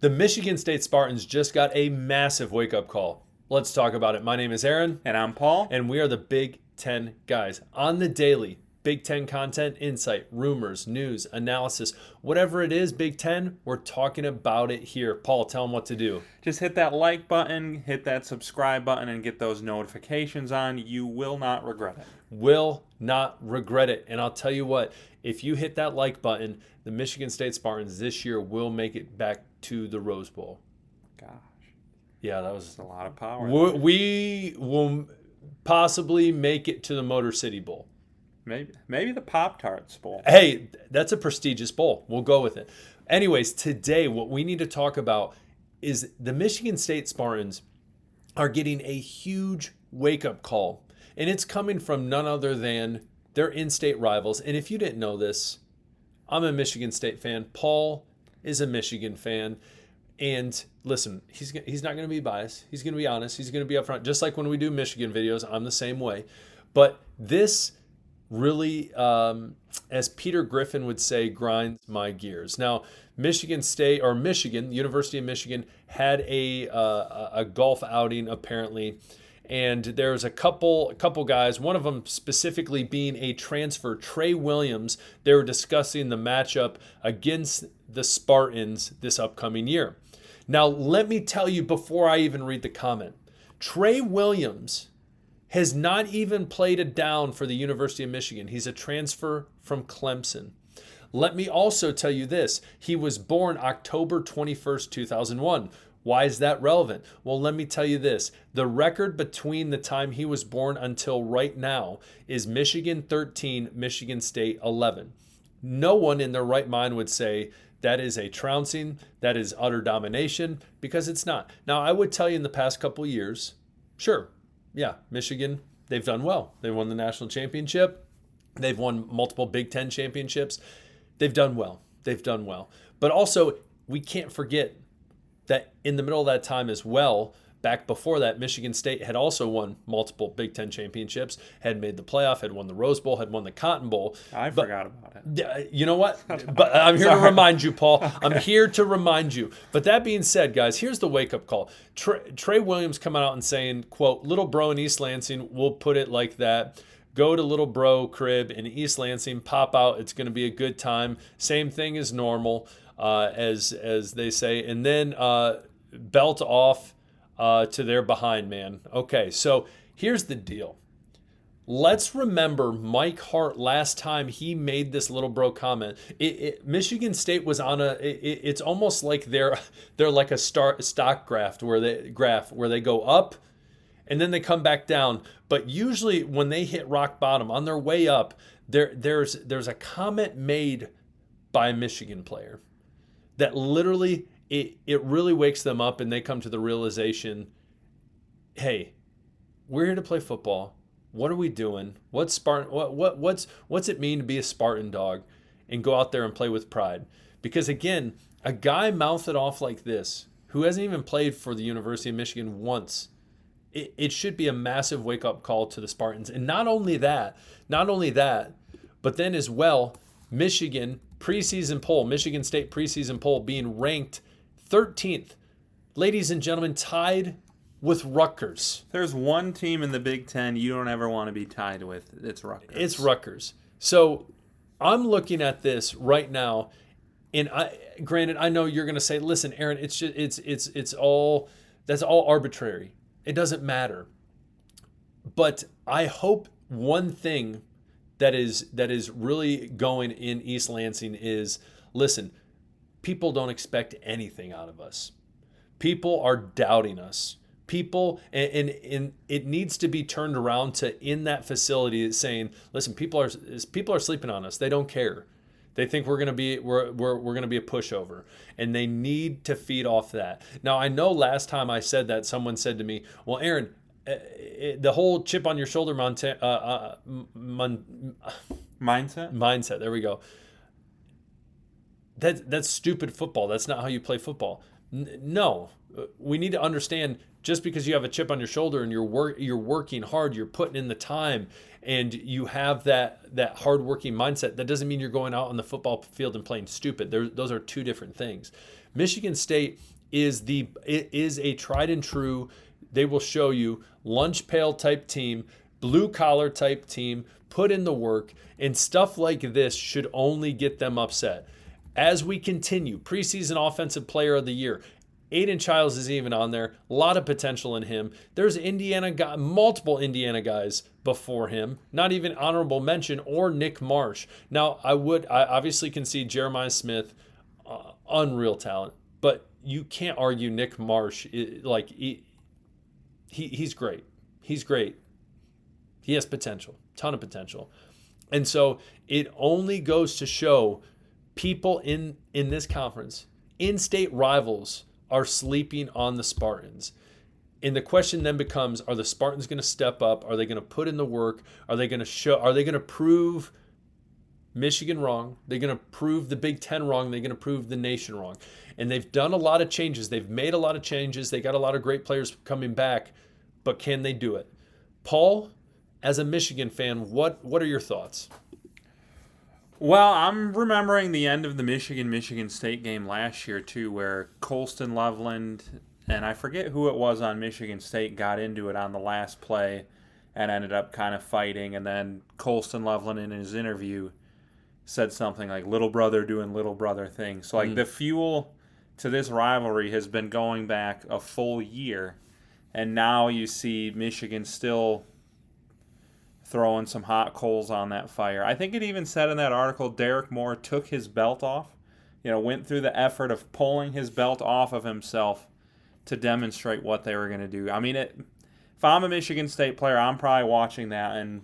The Michigan State Spartans just got a massive wake-up call. Let's talk about it. My name is Aaron. And I'm Paul. And we are the Big Ten guys. On the daily, Big Ten content, insight, rumors, news, analysis, whatever it is, Big Ten, we're talking about it here. Paul, tell them what to do. Just hit that like button, hit that subscribe button, and get those notifications on. You will not regret it. Will not regret it. And I'll tell you what, if you hit that like button, the Michigan State Spartans this year will make it back to the Rose Bowl. Gosh. Yeah, that was That's a lot of power. We will possibly make it to the Motor City Bowl. Maybe the Pop-Tarts Bowl. Hey, that's a prestigious bowl. We'll go with it. Anyways, today what we need to talk about is the Michigan State Spartans are getting a huge wake-up call. And it's coming from none other than their in-state rivals. And if you didn't know this, I'm a Michigan State fan. Paul is a Michigan fan. And listen, he's not going to be biased. He's going to be honest. He's going to be upfront. Just like when we do Michigan videos, I'm the same way. But this really, as Peter Griffin would say, grinds my gears. Now, Michigan, University of Michigan, had a golf outing apparently, and there's a couple guys, one of them specifically being a transfer, Trey Williams. They were discussing the matchup against the Spartans this upcoming year. Now, let me tell you before I even read the comment, Trey Williams has not even played a down for the University of Michigan. He's a transfer from Clemson. Let me also tell you this. He was born October 21st, 2001. Why is that relevant? Well, let me tell you this. The record between the time he was born until right now is Michigan 13, Michigan State 11. No one in their right mind would say that is a trouncing, that is utter domination, because it's not. Now, I would tell you in the past couple years, sure, yeah, Michigan, they've done well. They won the national championship. They've won multiple Big Ten championships. They've done well. But also, we can't forget that in the middle of that time as well, back before that, Michigan State had also won multiple Big Ten championships, had made the playoff, had won the Rose Bowl, had won the Cotton Bowl. I forgot about it. You know what? But I'm here to remind you, Paul. Okay. I'm here to remind you. But that being said, guys, here's the wake-up call. Trey Williams coming out and saying, quote, little bro in East Lansing, we'll put it like that. Go to little bro crib in East Lansing, pop out. It's going to be a good time. Same thing as normal, as they say. And then belt off to their behind, man. Okay, so here's the deal. Let's remember Mike Hart last time he made this little bro comment. Michigan State was on it's almost like they're like a stock graph where they go up and then they come back down. But usually when they hit rock bottom on their way up, there's a comment made by a Michigan player that literally it really wakes them up and they come to the realization, hey, we're here to play football. What are we doing? What's it mean to be a Spartan dog and go out there and play with pride? Because again, a guy mouth it off like this, who hasn't even played for the University of Michigan once, it should be a massive wake-up call to the Spartans. And not only that, but then as well, Michigan State preseason poll being ranked 13th. Ladies and gentlemen, tied with Rutgers. There's one team in the Big Ten you don't ever want to be tied with. It's Rutgers. So I'm looking at this right now, and granted, I know you're going to say, listen, Aaron, that's all arbitrary. It doesn't matter. But I hope one thing that is really going in East Lansing is, listen, people don't expect anything out of us. People are doubting us. People, and it needs to be turned around to in that facility saying, listen, people are sleeping on us. They don't care. They think we're gonna be a pushover, and they need to feed off that. Now, I know last time I said that, someone said to me, well, Aaron, the whole chip on your shoulder mindset. There we go. That's stupid football. That's not how you play football. No, we need to understand, just because you have a chip on your shoulder and you're working hard, you're putting in the time, and you have that hard-working mindset, that doesn't mean you're going out on the football field and playing stupid. Those are two different things. Michigan State is a tried and true, they will show you, lunch pail type team, blue collar type team, put in the work, and stuff like this should only get them upset. As we continue, preseason offensive player of the year, Aiden Childs is even on there. A lot of potential in him. There's multiple Indiana guys before him. Not even honorable mention, or Nick Marsh. Now, I obviously can see Jeremiah Smith, unreal talent, but you can't argue Nick Marsh. He's great. He's great. He has potential, ton of potential, and so it only goes to show people in this conference, in-state rivals, are sleeping on the Spartans. And the question then becomes, are the Spartans going to step up? Are they going to put in the work? Are they going to prove Michigan wrong? They're going to prove the Big Ten wrong. They're going to prove the nation wrong. And they've done a lot of changes. They've made a lot of changes. They got a lot of great players coming back, but can they do it? Paul, as a Michigan fan, what are your thoughts? Well, I'm remembering the end of the Michigan State game last year, too, where Colston Loveland, and I forget who it was on Michigan State, got into it on the last play and ended up kind of fighting. And then Colston Loveland, in his interview, said something like, little brother doing little brother things. So, the fuel to this rivalry has been going back a full year. And now you see Michigan still throwing some hot coals on that fire. I think it even said in that article, Derek Moore took his belt off, went through the effort of pulling his belt off of himself to demonstrate what they were going to do. I mean, if I'm a Michigan State player, I'm probably watching that and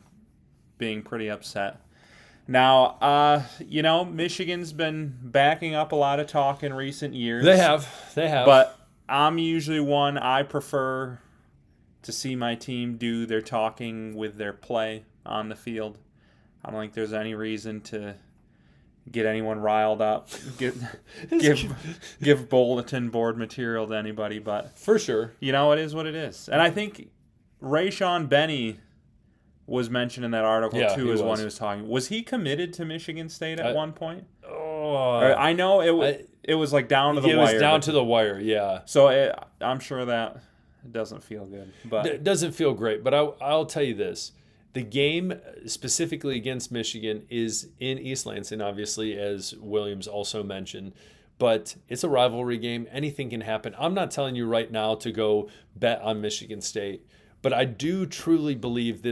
being pretty upset. Now, Michigan's been backing up a lot of talk in recent years. They have. But I'm usually one, I prefer to see my team do their talking with their play on the field. I don't think there's any reason to get anyone riled up, give bulletin board material to anybody, but for sure, it is what it is. And I think Rayshawn Benny was mentioned in that article too, as one who was talking. Was he committed to Michigan State at one point? I know it was like down to the wire. It was down to the wire, yeah. So I'm sure that doesn't feel good, but it doesn't feel great. But I'll tell you this: the game specifically against Michigan is in East Lansing, obviously, as Williams also mentioned. But it's a rivalry game. Anything can happen. I'm not telling you right now to go bet on Michigan State, but I do truly believe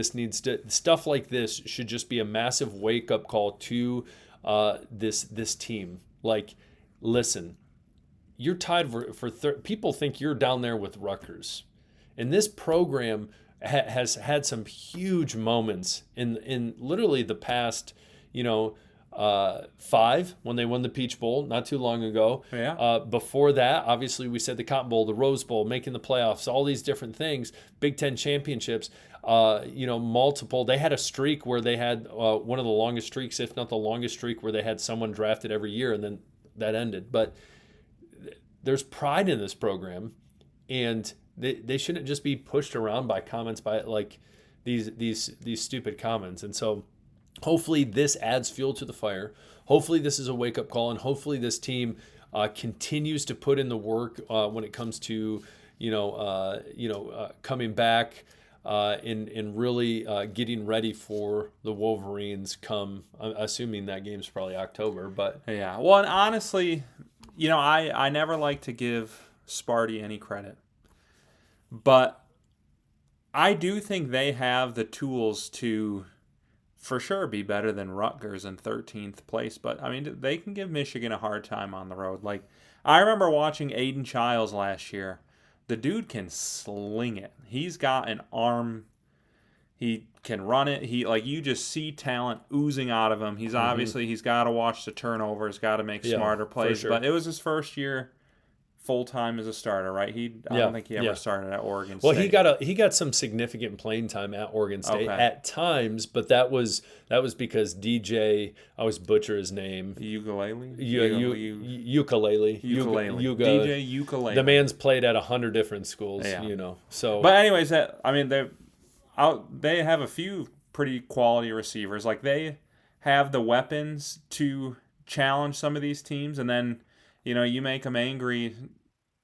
stuff like this should just be a massive wake up call to this team. Like, listen. You're tied for people think you're down there with Rutgers. And this program has had some huge moments in literally the past, 5, when they won the Peach Bowl not too long ago. Yeah. Before that, obviously, we said the Cotton Bowl, the Rose Bowl, making the playoffs, all these different things, Big Ten championships, multiple. They had a streak where they had one of the longest streaks, if not the longest streak, where they had someone drafted every year, and then that ended. But there's pride in this program, and they shouldn't just be pushed around by comments by like these stupid comments. And so hopefully this adds fuel to the fire. Hopefully this is a wake-up call, and hopefully this team continues to put in the work when it comes to coming back and really getting ready for the Wolverines come. I'm assuming that game's probably October, but yeah. Well, and honestly, I never like to give Sparty any credit, but I do think they have the tools to, for sure, be better than Rutgers in 13th place. But, I mean, they can give Michigan a hard time on the road. Like, I remember watching Aiden Childs last year. The dude can sling it. He's got an arm. He can run it. You just see talent oozing out of him. He's obviously, he's got to watch the turnovers, got to make smarter plays. Sure. But it was his first year full-time as a starter, right? I don't think he ever started at Oregon State. Well, he got some significant playing time at Oregon State at times, but that was because DJ, I always butcher his name. Ukulele? Ukulele. DJ Ukulele. The man's played at 100 different schools, So, but anyways, they have a few pretty quality receivers. Like, they have the weapons to challenge some of these teams, and then You make them angry,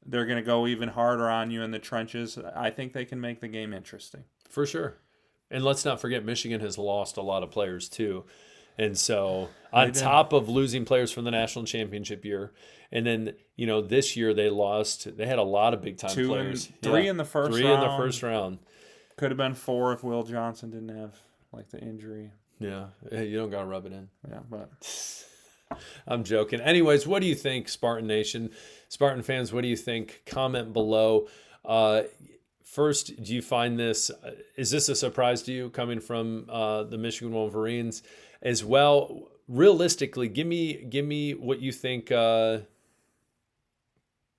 they're going to go even harder on you in the trenches. I think they can make the game interesting. For sure. And let's not forget, Michigan has lost a lot of players too. And so on top of losing players from the national championship year, and then, this year they had a lot of big time players. Three in the first round. 3 in the first round. Could have been 4 if Will Johnson didn't have the injury. Yeah. Hey, you don't got to rub it in. Yeah, but I'm joking. Anyways, what do you think, Spartan Nation? Spartan fans, what do you think? Comment below. First, do you find is this a surprise to you coming from the Michigan Wolverines as well? Realistically, give me what you think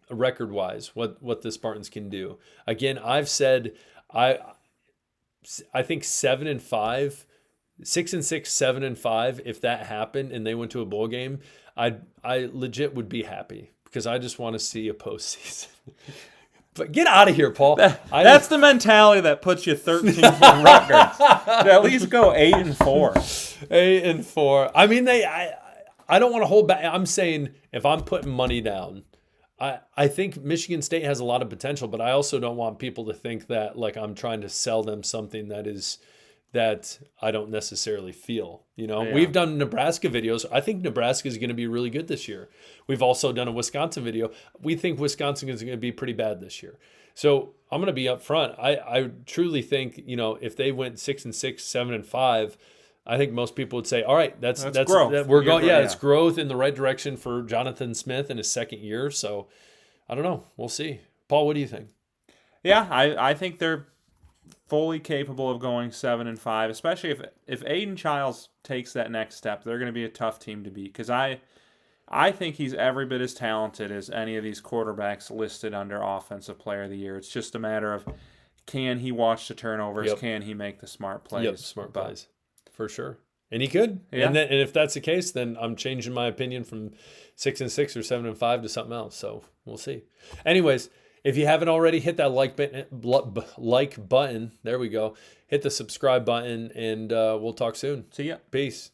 record-wise, what the Spartans can do. Again, I've said I think 7-5, 6-6, 7-5. If that happened and they went to a bowl game, I legit would be happy because I just want to see a postseason. But get out of here, Paul. That's the mentality that puts you 13th in Rutgers. At least go 8-4. 8-4. I mean, I don't want to hold back. I'm saying if I'm putting money down, I think Michigan State has a lot of potential, but I also don't want people to think that I'm trying to sell them something that I don't necessarily feel. Yeah. We've done Nebraska videos. I think Nebraska is going to be really good this year. We've also done a Wisconsin video. We think Wisconsin is going to be pretty bad this year. So I'm going to be upfront. I truly think, if they went 6-6, 7-5, I think most people would say, all right, that's growth. We're going, it's growth in the right direction for Jonathan Smith in his second year. So I don't know. We'll see. Paul, what do you think? Yeah, I think they're fully capable of going 7-5, especially if Aiden Childs takes that next step. They're going to be a tough team to beat because I think he's every bit as talented as any of these quarterbacks listed under Offensive Player of the Year. It's just a matter of, can he watch the turnovers? Yep. Can he make the smart plays? Yep, smart plays. For sure. And he could. Yeah. And if that's the case, then I'm changing my opinion from 6-6 or 7-5 to something else. So we'll see. Anyways, if you haven't already, hit that like button. There we go. Hit the subscribe button, and we'll talk soon. See ya. Peace.